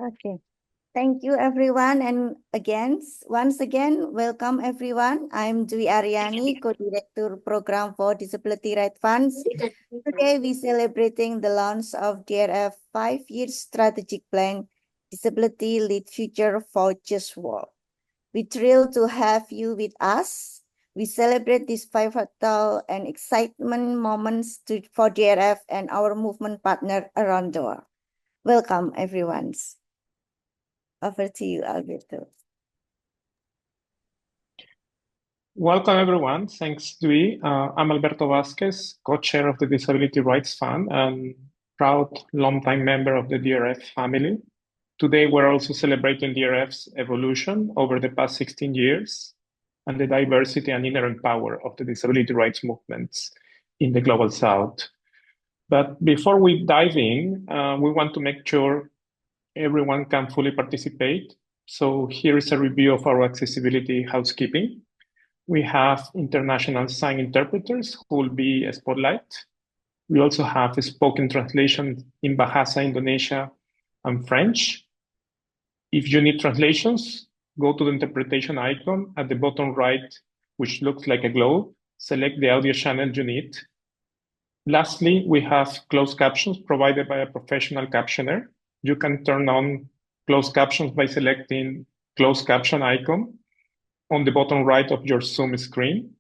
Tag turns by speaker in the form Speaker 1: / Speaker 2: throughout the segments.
Speaker 1: Okay. Thank you, everyone. And once again, welcome, everyone. I'm Dwi Aryani, Co-Director Program for Disability Rights Funds. Today, we're celebrating the launch of DRF 5-year strategic plan, Disability Lead Future for Just World. We're thrilled to have you with us. We celebrate these pivotal and excitement moments for DRF and our movement partner around the world. Welcome, everyone. Over to you, Alberto.
Speaker 2: Welcome, everyone. Thanks, Dwi. I'm Alberto Vasquez, co-chair of the Disability Rights Fund and proud longtime member of the DRF family. Today, we're also celebrating DRF's evolution over the past 16 years and the diversity and inherent power of the disability rights movements in the Global South. But before we dive in, we want to make sure everyone can fully participate. So here is a review of our accessibility housekeeping. We have international sign interpreters who will be a spotlight. We also have a spoken translation in Bahasa Indonesia and French. If you need translations, go to the interpretation icon at the bottom right, which looks like a globe. Select the audio channel you need. Lastly, we have closed captions provided by a professional captioner. You can turn on closed captions by selecting closed caption icon on the bottom right of your Zoom screen.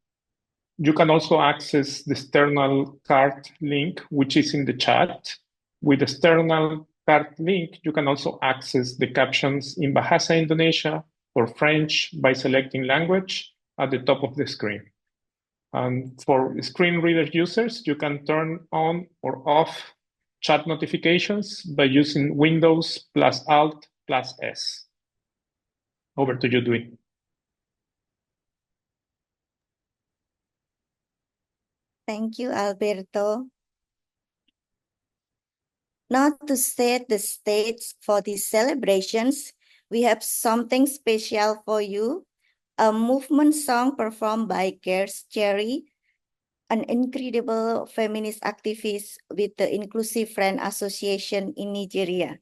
Speaker 2: You can also access the external card link, which is in the chat. With the external card link, you can also access the captions in Bahasa Indonesia or French by selecting language at the top of the screen. And for screen reader users, you can turn on or off chat notifications by using Windows plus Alt plus S. Over to you, Dwi.
Speaker 1: Thank you, Alberto. Now to set the stage for these celebrations, we have something special for you. A movement song performed by Gersh Cherry, an incredible feminist activist with the Inclusive Friend Association in Nigeria.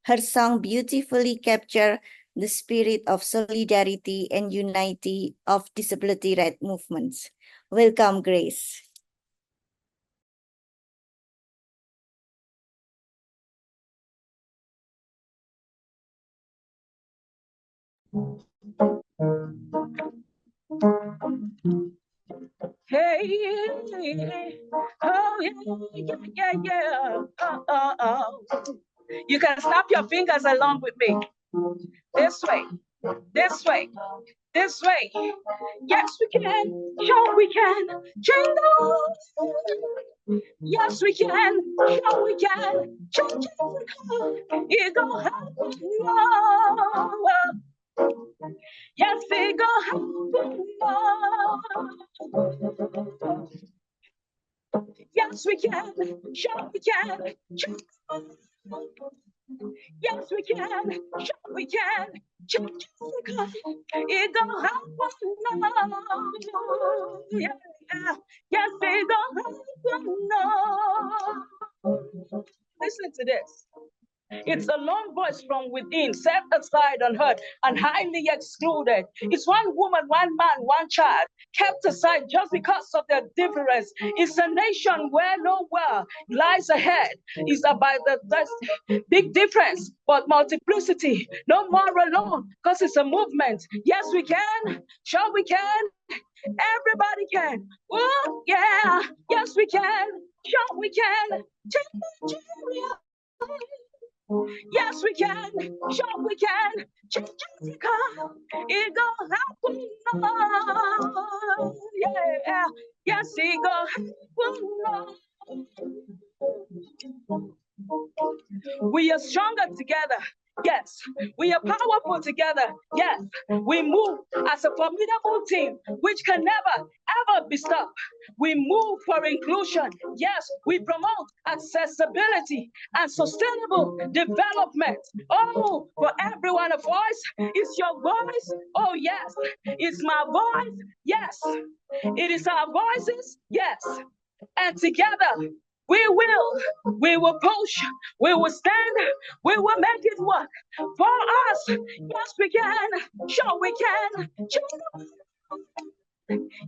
Speaker 1: Her song beautifully captures the spirit of solidarity and unity of disability rights movements. Welcome, Grace.
Speaker 3: Hey, oh yeah. You can snap your fingers along with me. This way, this way, this way. Yes, we can. Sure, we can. Jingle. Yes, we can. Sure, we can. Change it go happen. Yes, it go happen. Yes, we can. Sure, we can. Yes, we can. Sure, we can. It go happen. Yeah. Yes, it go happen. Listen to this. It's a lone voice from within, set aside, unheard, and highly excluded. It's one woman, one man, one child, kept aside just because of their difference. It's a nation where nowhere lies ahead. It's about the big difference, but multiplicity. No more alone, because it's a movement. Yes, we can. Sure, we can. Everybody can. Oh, yeah. Yes, we can. Sure, we can. Take Nigeria. Yes, we can. Sure, we can. Jessica, it gonna happen. Yeah. Yes, it gonna happen. We are stronger together. Yes, we are powerful together. Yes, we move as a formidable team, which can never, ever be stopped. We move for inclusion. Yes, we promote accessibility and sustainable development. Oh, for everyone a voice. It's your voice. Oh, yes. It's my voice. Yes. It is our voices. Yes. And together, We will push, we will stand, we will make it work for us. Yes, we can, sure we can.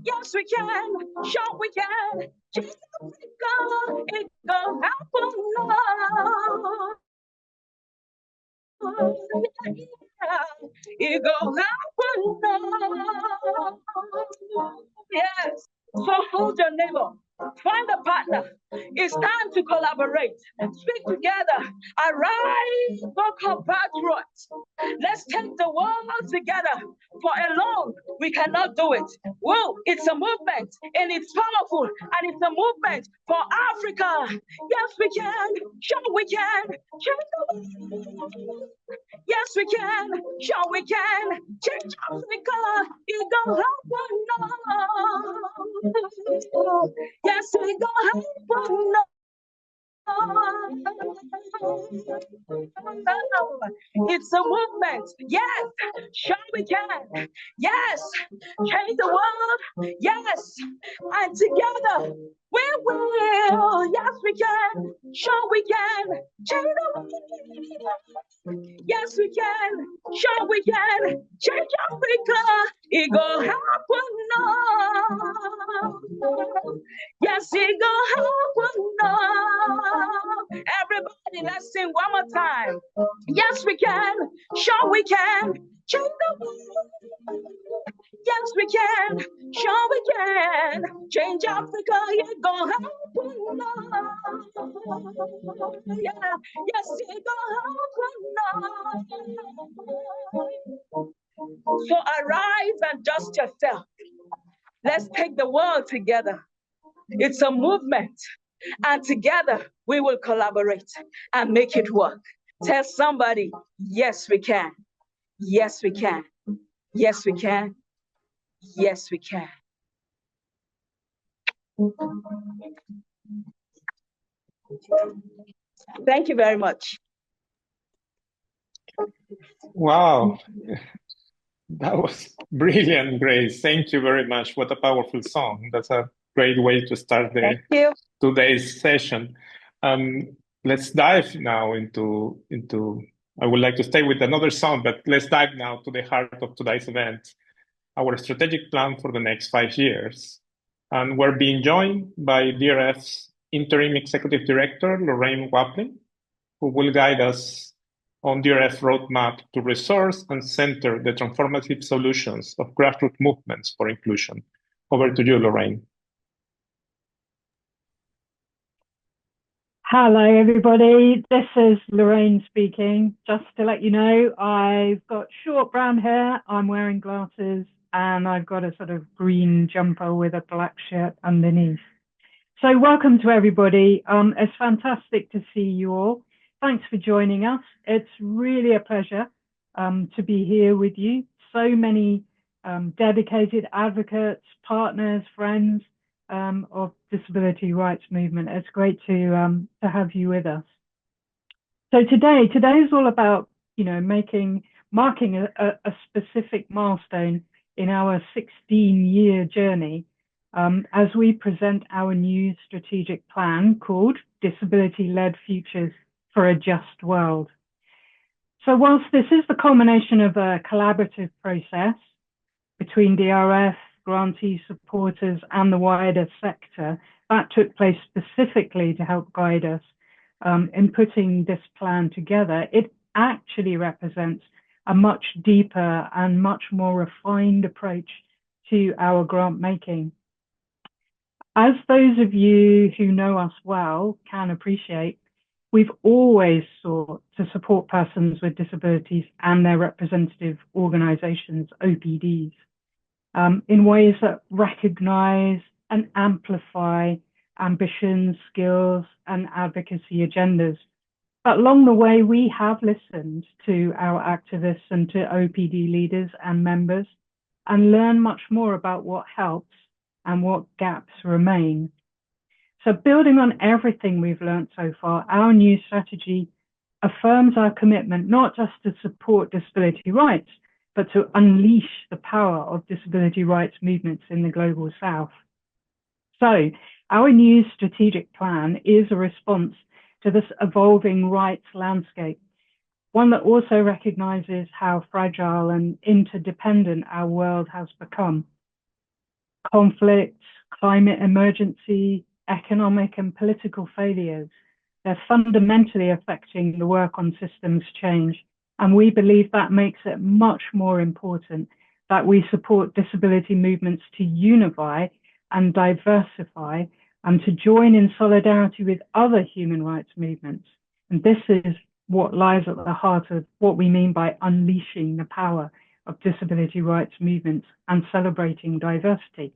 Speaker 3: Yes, we can, sure we can. Just go, it go happen now. It go happen now. Yes. So hold your neighbor. Find a partner. It's time to collaborate. Speak together. Arise, for compatriots. Let's take the world together. For alone, we cannot do it. Well, it's a movement and it's powerful and it's a movement for Africa. Yes, we can. Sure, we can. Yes, we can. Sure, we can. Change Africa. It gonna happen now. Yes, it gonna happen now. It's a movement. Yes, sure we can. Yes, change the world. Yes, and together we will. Yes, we can. Sure we can. Change the world. Yes, we can. Sure we can. Change Africa. It gonna happen now. Yes, it gonna happen now. Everybody, let's sing one more time. Yes, we can. Sure, we can. Change the world. Yes, we can. Sure, we can. Change Africa. It gonna happen now. Yeah. Yes, it gonna happen now. So arise and dust yourself. Let's take the world together. It's a movement. And together we will collaborate and make it work. Tell somebody, yes, we can. Yes, we can. Yes, we can. Yes, we can. Thank you very much.
Speaker 2: Wow, that was brilliant, Grace. Thank you very much. What a powerful song. That's a great way to start today's session. Let's dive now into. I would like to stay with another song, but let's dive now to the heart of today's event, our strategic plan for the next 5 years. And we're being joined by DRF's Interim Executive Director, Lorraine Waplin, who will guide us on DRF roadmap to resource and center the transformative solutions of grassroots movements for inclusion. Over to you, Lorraine.
Speaker 4: Hello, everybody. This is Lorraine speaking. Just to let you know, I've got short brown hair, I'm wearing glasses, and I've got a sort of green jumper with a black shirt underneath. So welcome to everybody. It's fantastic to see you all. Thanks for joining us. It's really a pleasure to be here with you. So many dedicated advocates, partners, friends of disability rights movement. It's great to have you with us. So today is all about, you know, marking a specific milestone in our 16-year journey as we present our new strategic plan called Disability-Led Futures for a Just World. So whilst this is the culmination of a collaborative process between DRF, grantee supporters and the wider sector, that took place specifically to help guide us in putting this plan together, it actually represents a much deeper and much more refined approach to our grant making. As those of you who know us well can appreciate, we've always sought to support persons with disabilities and their representative organisations, OPDs, in ways that recognise and amplify ambitions, skills and advocacy agendas. But along the way, we have listened to our activists and to OPD leaders and members and learn much more about what helps and what gaps remain. So building on everything we've learned so far, our new strategy affirms our commitment not just to support disability rights, but to unleash the power of disability rights movements in the global south. So Our new strategic plan is a response to this evolving rights landscape, one that also recognizes how fragile and interdependent our world has become. Conflict, climate emergency, economic and political failures, they're fundamentally affecting the work on systems change. And we believe that makes it much more important that we support disability movements to unify and diversify and to join in solidarity with other human rights movements. And this is what lies at the heart of what we mean by unleashing the power of disability rights movements and celebrating diversity.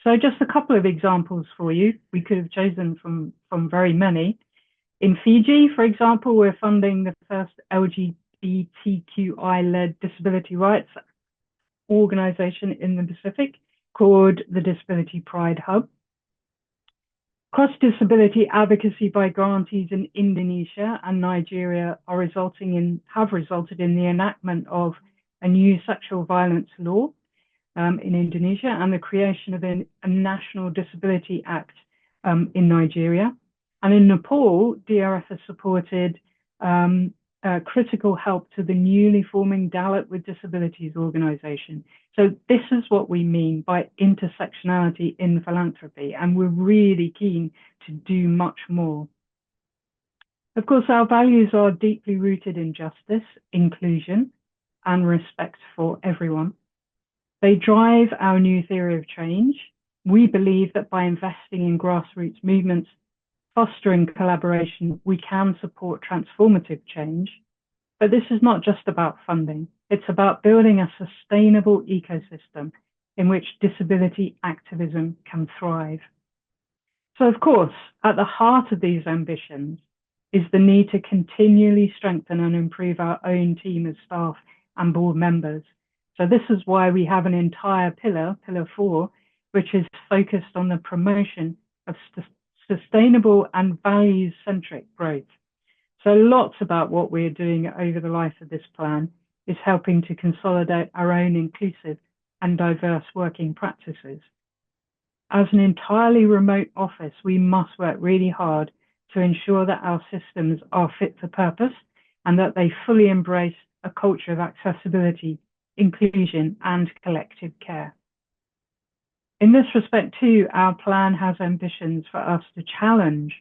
Speaker 4: So just a couple of examples for you. We could have chosen from very many. In Fiji, for example, we're funding the first LGBTQI-led disability rights organization in the Pacific called the Disability Pride Hub. Cross-disability advocacy by grantees in Indonesia and Nigeria have resulted in the enactment of a new sexual violence law in Indonesia and the creation of a National Disability Act in Nigeria. And in Nepal, DRF has supported critical help to the newly forming Dalit with Disabilities organization. So this is what we mean by intersectionality in philanthropy, and we're really keen to do much more. Of course, our values are deeply rooted in justice, inclusion, and respect for everyone. They drive our new theory of change. We believe that by investing in grassroots movements, fostering collaboration, we can support transformative change. But this is not just about funding. It's about building a sustainable ecosystem in which disability activism can thrive. So, of course, at the heart of these ambitions is the need to continually strengthen and improve our own team of staff and board members. So this is why we have an entire pillar, Pillar 4, which is focused on the promotion of sustainable and values-centric growth. So lots about what we're doing over the life of this plan is helping to consolidate our own inclusive and diverse working practices. As an entirely remote office, we must work really hard to ensure that our systems are fit for purpose and that they fully embrace a culture of accessibility, inclusion, and collective care. In this respect too, our plan has ambitions for us to challenge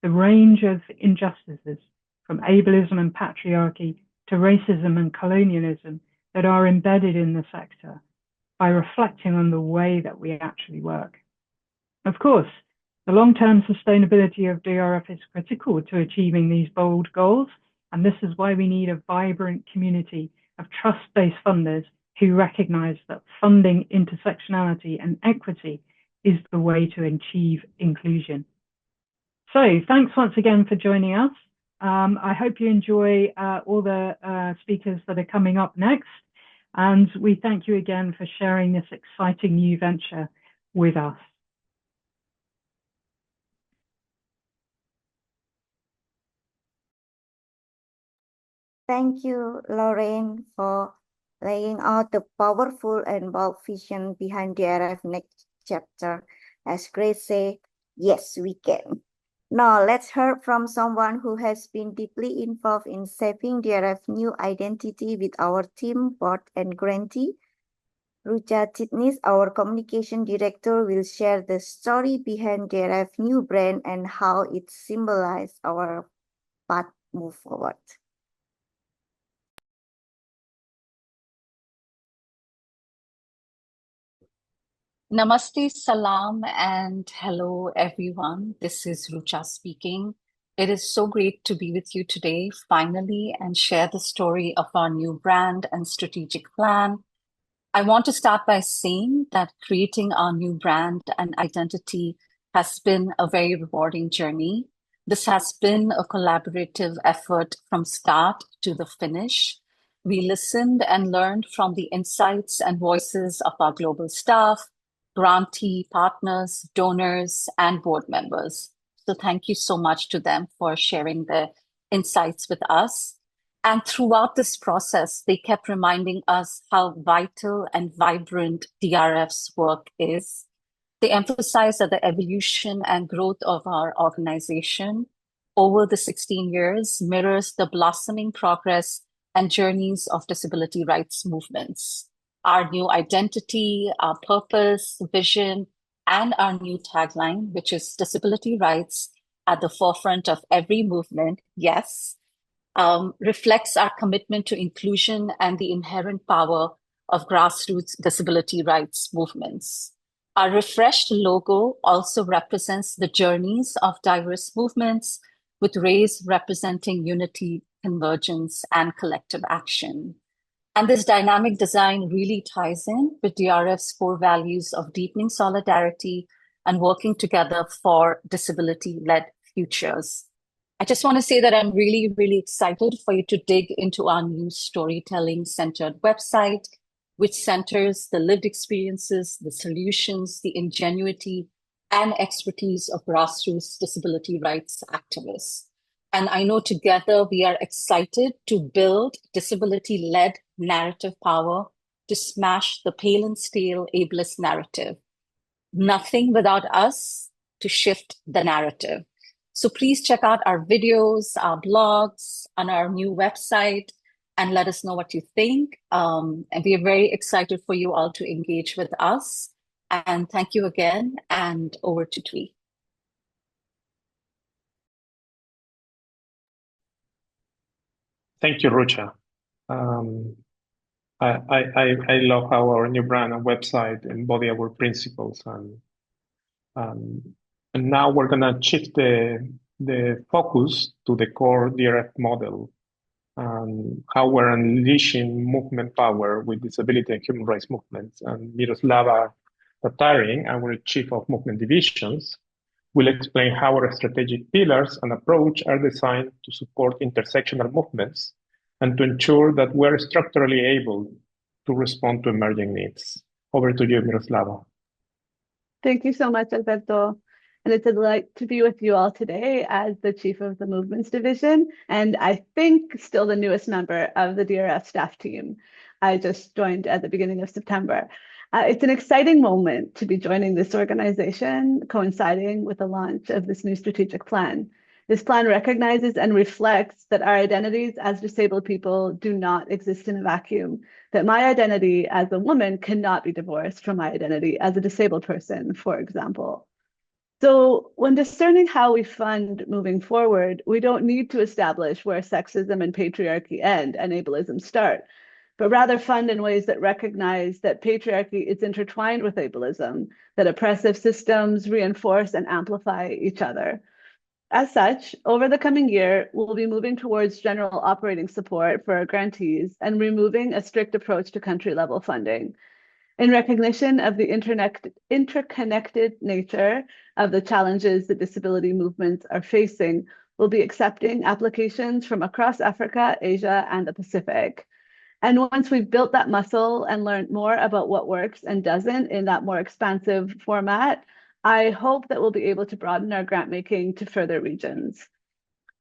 Speaker 4: the range of injustices from ableism and patriarchy to racism and colonialism that are embedded in the sector by reflecting on the way that we actually work. Of course, the long-term sustainability of DRF is critical to achieving these bold goals, and this is why we need a vibrant community of trust-based funders who recognize that funding intersectionality and equity is the way to achieve inclusion. So thanks once again for joining us. I hope you enjoy all the speakers that are coming up next. And we thank you again for sharing this exciting new venture with us.
Speaker 1: Thank you, Lorraine, for laying out the powerful and bold vision behind DRF next chapter. As Grace said, yes, we can. Now let's hear from someone who has been deeply involved in shaping DRF new identity with our team, board, and grantee. Rucha Titnis, our communication director, will share the story behind DRF new brand and how it symbolizes our path move forward.
Speaker 5: Namaste, salam, and hello, everyone. This is Rucha speaking. It is so great to be with you today, finally, and share the story of our new brand and strategic plan. I want to start by saying that creating our new brand and identity has been a very rewarding journey. This has been a collaborative effort from start to the finish. We listened and learned from the insights and voices of our global staff, grantee partners, donors, and board members. So thank you so much to them for sharing their insights with us. And throughout this process, they kept reminding us how vital and vibrant DRF's work is. They emphasize that the evolution and growth of our organization over the 16 years mirrors the blossoming progress and journeys of disability rights movements. Our new identity, our purpose, vision, and our new tagline, which is disability rights at the forefront of every movement, yes, reflects our commitment to inclusion and the inherent power of grassroots disability rights movements. Our refreshed logo also represents the journeys of diverse movements, with rays representing unity, convergence, and collective action. And this dynamic design really ties in with DRF's core values of deepening solidarity and working together for disability-led futures. I just want to say that I'm really, really excited for you to dig into our new storytelling-centered website, which centers the lived experiences, the solutions, the ingenuity, and expertise of grassroots disability rights activists. And I know together we are excited to build disability-led narrative power to smash the pale and stale ableist narrative. Nothing without us to shift the narrative. So please check out our videos, our blogs, on our new website, and let us know what you think. And we are very excited for you all to engage with us. And thank you again, and over to Twee.
Speaker 2: Thank you, Rucha. I love how our new brand and website embody our principles, and now we're gonna shift the focus to the core DRF model, and how we're unleashing movement power with disability and human rights movements. And Miroslava Tatarin, our Chief of Movement Divisions, will explain how our strategic pillars and approach are designed to support intersectional movements and to ensure that we're structurally able to respond to emerging needs. Over to you, Miroslava.
Speaker 6: Thank you so much, Alberto. And it's a delight to be with you all today as the Chief of the Movements Division, and I think still the newest member of the DRF staff team. I just joined at the beginning of September. It's an exciting moment to be joining this organization, coinciding with the launch of this new strategic plan. This plan recognizes and reflects that our identities as disabled people do not exist in a vacuum, that my identity as a woman cannot be divorced from my identity as a disabled person, for example. So when discerning how we fund moving forward, we don't need to establish where sexism and patriarchy end and ableism start, but rather fund in ways that recognize that patriarchy is intertwined with ableism, that oppressive systems reinforce and amplify each other. As such, over the coming year, we'll be moving towards general operating support for our grantees and removing a strict approach to country-level funding. In recognition of the interconnected nature of the challenges that disability movements are facing, we'll be accepting applications from across Africa, Asia, and the Pacific. And once we've built that muscle and learned more about what works and doesn't in that more expansive format, I hope that we'll be able to broaden our grant making to further regions.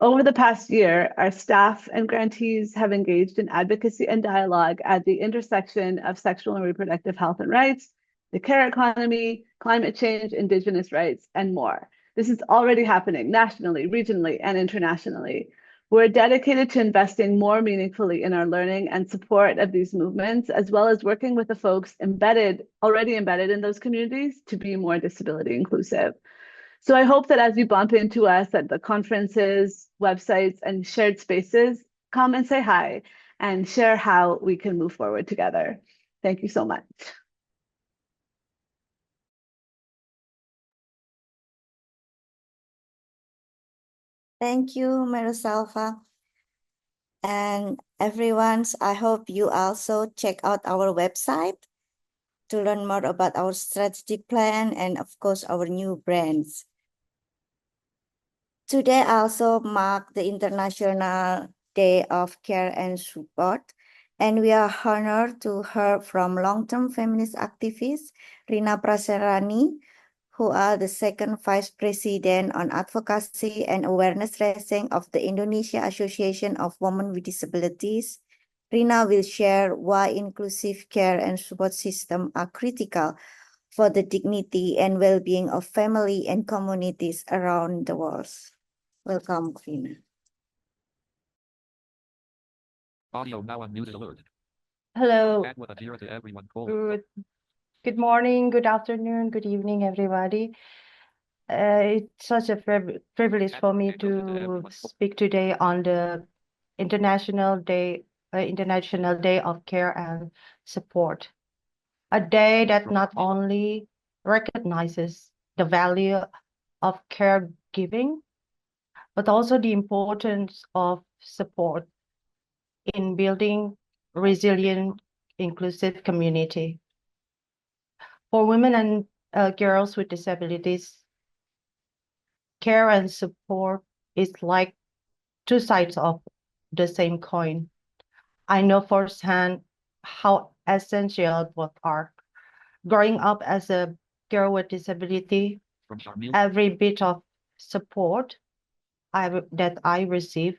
Speaker 6: Over the past year, our staff and grantees have engaged in advocacy and dialogue at the intersection of sexual and reproductive health and rights, the care economy, climate change, Indigenous rights, and more. This is already happening nationally, regionally, and internationally. We're dedicated to investing more meaningfully in our learning and support of these movements, as well as working with the folks already embedded in those communities to be more disability inclusive. So I hope that as you bump into us at the conferences, websites, and shared spaces, come and say hi and share how we can move forward together. Thank you so much.
Speaker 1: Thank you, Miroslava. And everyone, I hope you also check out our website to learn more about our strategic plan and, of course, our new brands. Today also marks the International Day of Care and Support, and we are honored to hear from long-term feminist activist Rina Praserani, who are the second Vice President on Advocacy and Awareness Raising of the Indonesia Association of Women with Disabilities. Rina will share why inclusive care and support systems are critical for the dignity and well-being of family and communities around the world. Welcome, Queen.
Speaker 7: Audio now unmuted alert.
Speaker 8: Hello.
Speaker 7: Chat with Adira to everyone. Cool.
Speaker 8: Good morning, good afternoon, good evening, everybody. It's such a privilege for me to speak today on the International Day of Care and Support, a day that not only recognizes the value of caregiving, but also the importance of support in building resilient, inclusive community. For women and girls with disabilities, care and support is like two sides of the same coin. I know firsthand how essential both are. Growing up as a girl with disability, every bit of support that I receive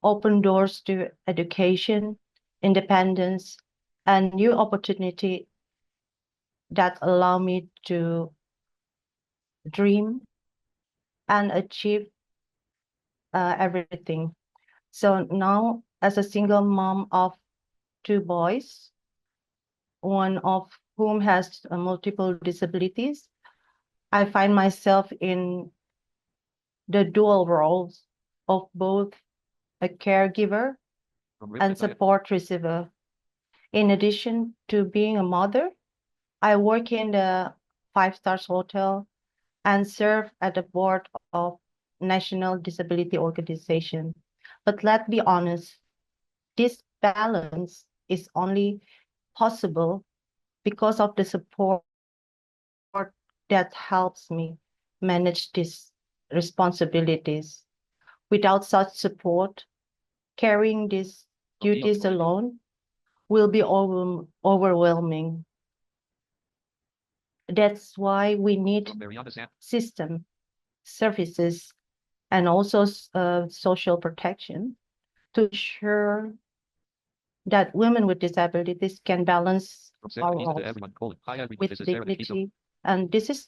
Speaker 8: opened doors to education, independence, and new opportunity that allow me to dream and achieve everything. So now, as a single mom of two boys, one of whom has multiple disabilities, I find myself in the dual roles of both a caregiver and support receiver. In addition to being a mother, I work in the five-star hotel and serve at the board of National Disability Organization. But let's be honest, this balance is only possible because of the support that helps me manage these responsibilities. Without such support, carrying these duties alone will be overwhelming. That's why we need system, services, and also social protection to ensure that women with disabilities can balance our roles with dignity. And this is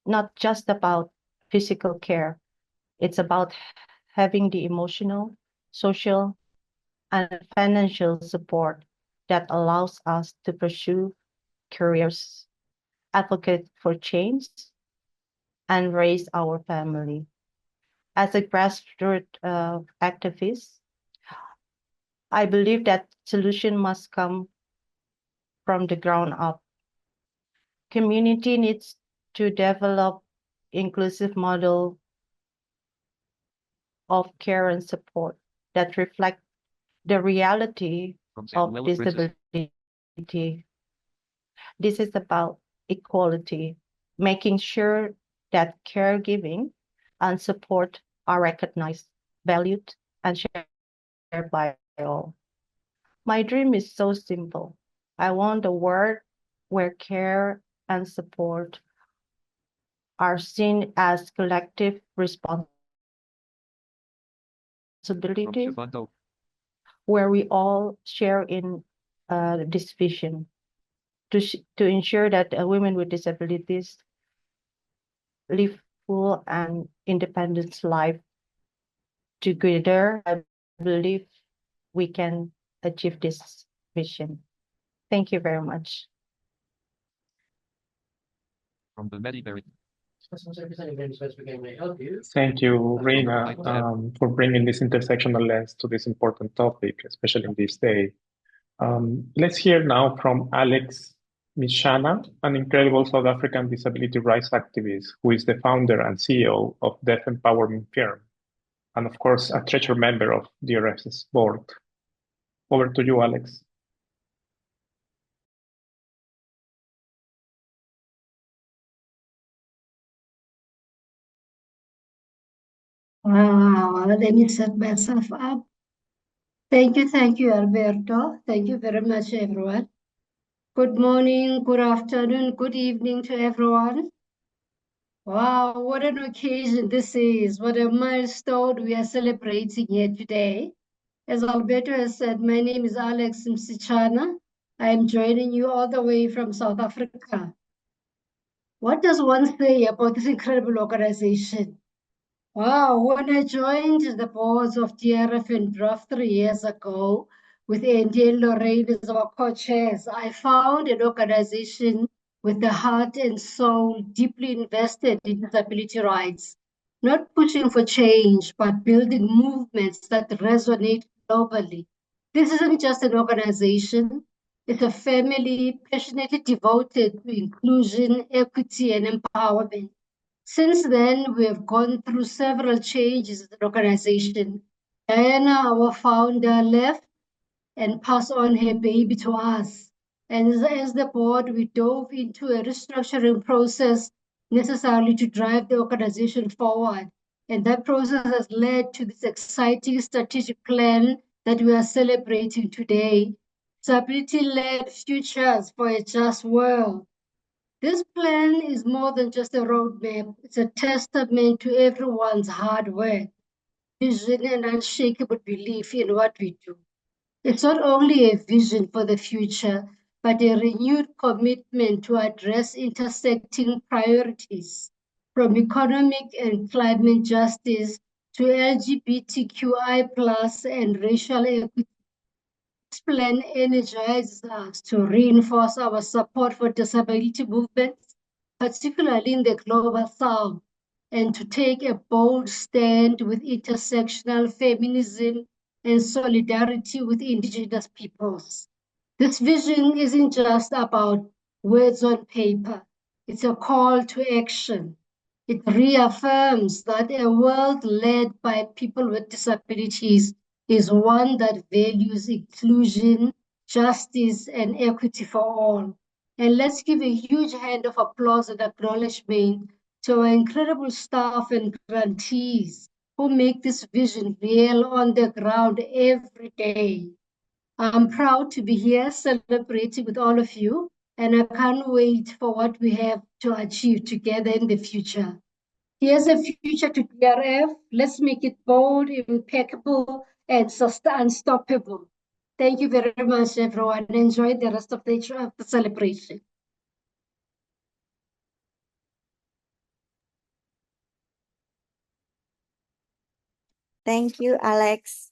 Speaker 8: not just about physical care. It's about having the emotional, social, and financial support that allows us to pursue careers, advocate for change, and raise our family. As a grassroots activist, I believe that solution must come from the ground up. Community needs to develop inclusive model of care and support that reflect the reality of disability. This is about equality, making sure that caregiving and support are recognized, valued, and shared by all. My dream is so simple. I want a world where care and support are seen as collective responsibility, where we all share in this vision to ensure that women with disabilities live full and independent life together. I believe we can achieve this vision. Thank you very much.
Speaker 7: From the Mediberi.
Speaker 2: Thank you, Reena, for bringing this intersectional lens to this important topic, especially in this day. Let's hear now from Alex Mishana, an incredible South African disability rights activist who is the founder and CEO of Deaf Empowerment Firm, and of course, a treasured member of DRF's board. Over to you, Alex.
Speaker 9: Let me set myself up. Thank you, Alberto. Thank you very much, everyone. Good morning, good afternoon, good evening to everyone. Wow, what an occasion this is. What a milestone we are celebrating here today. As Alberto has said, my name is Alex Msichana. I am joining you all the way from South Africa. What does one say about this incredible organization? Wow, when I joined the boards of DRF and DRAF 3 years ago, with Andy and Lorraine as our co-chairs, I found an organization with the heart and soul deeply invested in disability rights, not pushing for change, but building movements that resonate globally. This isn't just an organization, it's a family passionately devoted to inclusion, equity, and empowerment. Since then, we have gone through several changes in the organization. Diana, our founder, left and passed on her baby to us. And as the board, we dove into a restructuring process necessary to drive the organization forward. And that process has led to this exciting strategic plan that we are celebrating today. Disability-led futures for a just world. This plan is more than just a roadmap. It's a testament to everyone's hard work, vision, and unshakable belief in what we do. It's not only a vision for the future, but a renewed commitment to address intersecting priorities, from economic and climate justice to LGBTQI+ and racial equity. This plan energizes us to reinforce our support for disability movements, particularly in the Global South, and to take a bold stand with intersectional feminism and solidarity with Indigenous peoples. This vision isn't just about words on paper, it's a call to action. It reaffirms that a world led by people with disabilities is one that values inclusion, justice, and equity for all. And let's give a huge hand of applause and acknowledgement to our incredible staff and grantees who make this vision real on the ground every day. I'm proud to be here celebrating with all of you, and I can't wait for what we have to achieve together in the future. Here's a future to DRF. Let's make it bold, impeccable, and unstoppable. Thank you very much, everyone. Enjoy the rest of the celebration.
Speaker 1: Thank you, Alex.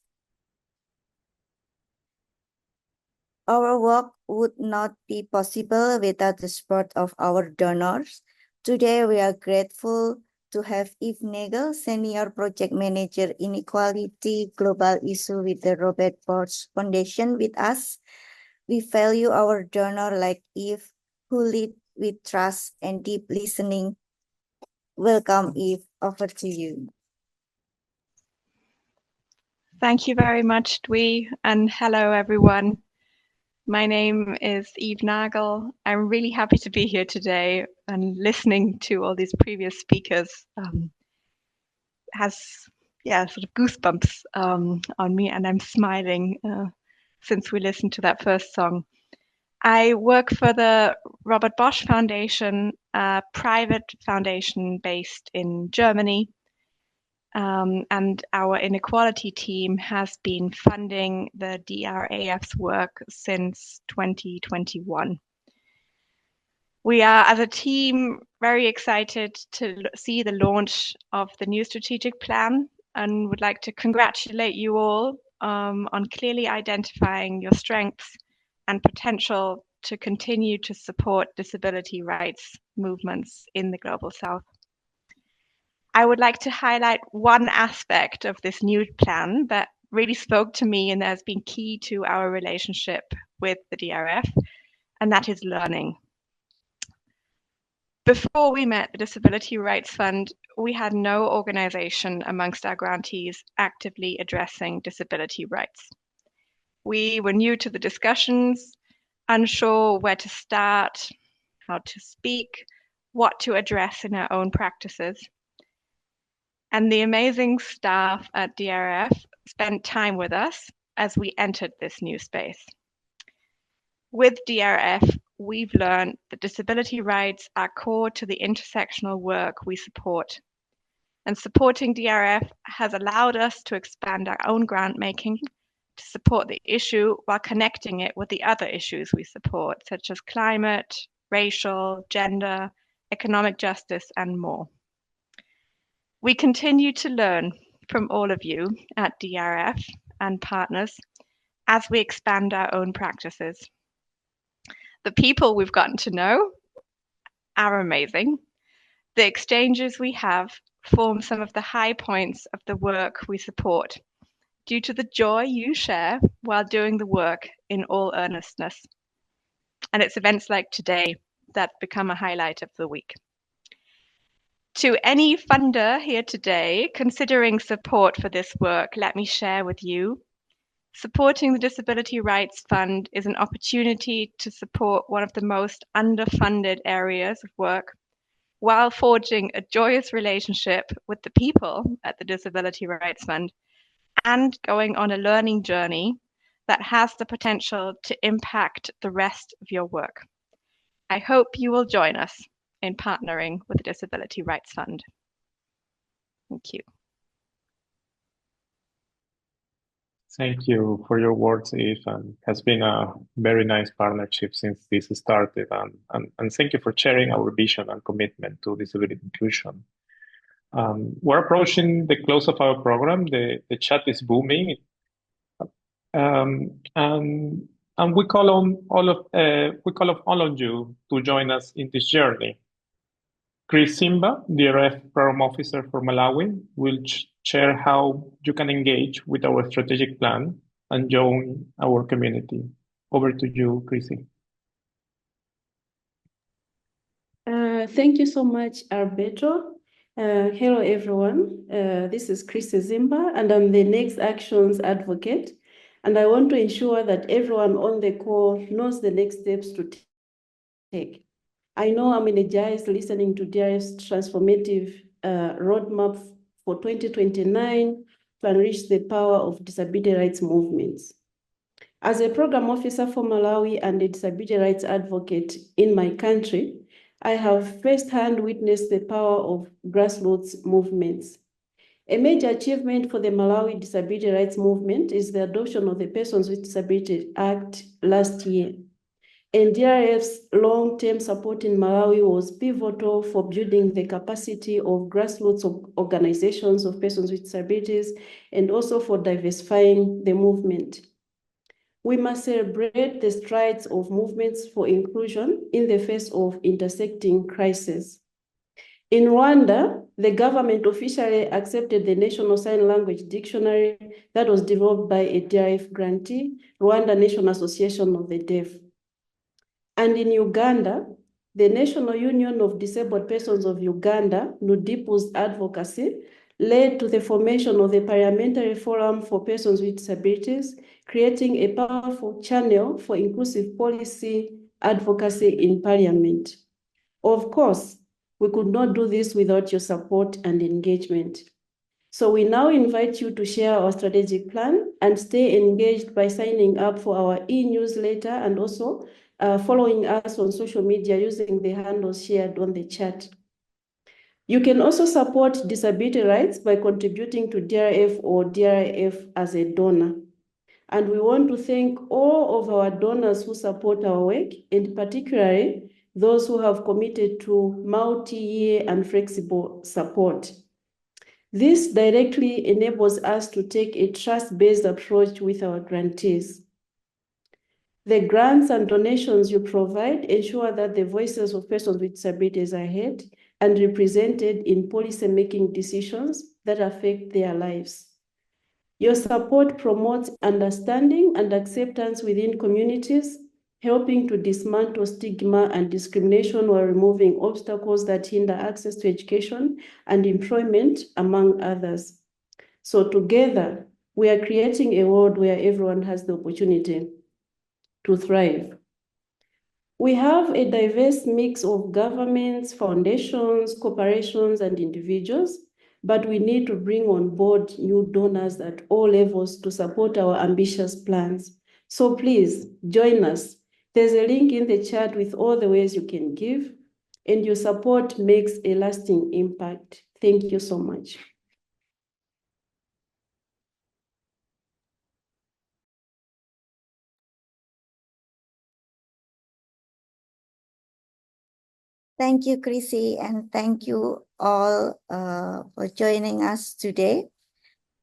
Speaker 1: Our work would not be possible without the support of our donors. Today, we are grateful to have Eve Nagel, Senior Project Manager Inequality Global Issue with the Robert Bosch Foundation with us. We value our donor like Eve, who lead with trust and deep listening. Welcome, Eve. Over to you.
Speaker 10: Thank you very much, Dwi, and hello, everyone. My name is Eve Nagel. I'm really happy to be here today, and listening to all these previous speakers has, sort of goosebumps on me, and I'm smiling since we listened to that first song. I work for the Robert Bosch Foundation, a private foundation based in Germany. And our inequality team has been funding the DRAF's work since 2021. We are, as a team, very excited to see the launch of the new strategic plan and would like to congratulate you all on clearly identifying your strengths and potential to continue to support disability rights movements in the Global South. I would like to highlight one aspect of this new plan that really spoke to me and that has been key to our relationship with the DRF, and that is learning. Before we met the Disability Rights Fund, we had no organization amongst our grantees actively addressing disability rights. We were new to the discussions, unsure where to start, how to speak, what to address in our own practices. And the amazing staff at DRF spent time with us as we entered this new space. With DRF, we've learned that disability rights are core to the intersectional work we support. And supporting DRF has allowed us to expand our own grant making to support the issue while connecting it with the other issues we support, such as climate, racial, gender, economic justice, and more. We continue to learn from all of you at DRF and partners as we expand our own practices. The people we've gotten to know are amazing. The exchanges we have form some of the high points of the work we support due to the joy you share while doing the work in all earnestness. And it's events like today that become a highlight of the week. To any funder here today considering support for this work, let me share with you. Supporting the Disability Rights Fund is an opportunity to support one of the most underfunded areas of work while forging a joyous relationship with the people at the Disability Rights Fund and going on a learning journey that has the potential to impact the rest of your work. I hope you will join us in partnering with the Disability Rights Fund. Thank you.
Speaker 2: Thank you for your words, Eve, and it has been a very nice partnership since this started. And thank you for sharing our vision and commitment to disability inclusion. We're approaching the close of our program. The chat is booming. And we call on all of you to join us in this journey. Chris Simba, DRF Program Officer for Malawi, will share how you can engage with our strategic plan and join our community. Over to you, Chrissy.
Speaker 11: Thank you so much, Alberto. Hello, everyone. This is Chrissy Zimba, and I'm the Next Actions Advocate. And I want to ensure that everyone on the call knows the next steps to take. I know I'm energized listening to DRF's transformative roadmap for 2029 to unleash the power of disability rights movements. As a program officer for Malawi and a disability rights advocate in my country, I have firsthand witnessed the power of grassroots movements. A major achievement for the Malawi disability rights movement is the adoption of the Persons with Disabilities Act last year. And DRF's long-term support in Malawi was pivotal for building the capacity of grassroots organizations of persons with disabilities and also for diversifying the movement. We must celebrate the strides of movements for inclusion in the face of intersecting crises. In Rwanda, the government officially accepted the National Sign Language Dictionary that was developed by a DRF grantee, Rwanda National Association of the Deaf. And in Uganda, the National Union of Disabled Persons of Uganda, NUDIPU's advocacy, led to the formation of the Parliamentary Forum for Persons with Disabilities, creating a powerful channel for inclusive policy advocacy in Parliament. Of course, we could not do this without your support and engagement. So we now invite you to share our strategic plan and stay engaged by signing up for our e-newsletter and also following us on social media using the handles shared on the chat. You can also support disability rights by contributing to DRF or DRF as a donor. And we want to thank all of our donors who support our work, and particularly those who have committed to multi-year and flexible support. This directly enables us to take a trust-based approach with our grantees. The grants and donations you provide ensure that the voices of persons with disabilities are heard and represented in policy-making decisions that affect their lives. Your support promotes understanding and acceptance within communities, helping to dismantle stigma and discrimination while removing obstacles that hinder access to education and employment, among others. So together, we are creating a world where everyone has the opportunity to thrive. We have a diverse mix of governments, foundations, corporations, and individuals, but we need to bring on board new donors at all levels to support our ambitious plans. So please join us. There's a link in the chat with all the ways you can give, and your support makes a lasting impact. Thank you so much.
Speaker 1: Thank you, Chrissy, and thank you all for joining us today.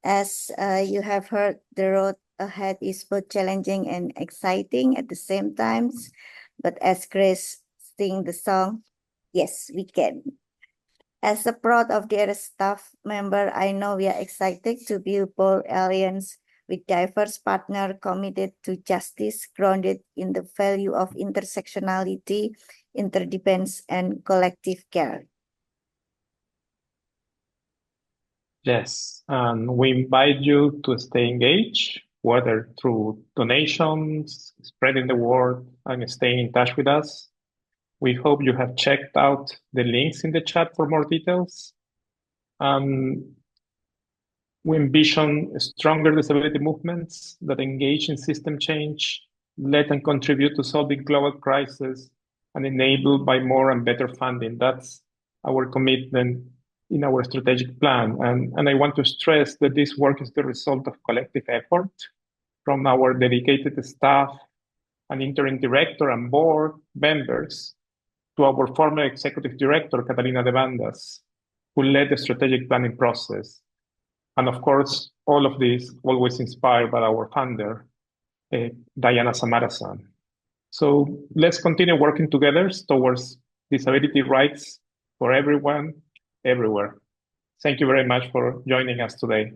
Speaker 1: As you have heard, the road ahead is both challenging and exciting at the same times. But as Grace sing the song, yes, we can. As a proud of their staff member, I know we are excited to build bold alliance with diverse partner committed to justice, grounded in the value of intersectionality, interdependence, and collective care.
Speaker 2: Yes, and we invite you to stay engaged, whether through donations, spreading the word, and staying in touch with us. We hope you have checked out the links in the chat for more details. We envision stronger disability movements that engage in system change, let and contribute to solving global crises, and enabled by more and better funding. That's our commitment in our strategic plan. And I want to stress that this work is the result of collective effort from our dedicated staff and interim director and board members to our former executive director, Catalina de Bandas, who led the strategic planning process. And of course, all of this always inspired by our founder, Diana Samarasan. So let's continue working together towards disability rights for everyone, everywhere. Thank you very much for joining us today.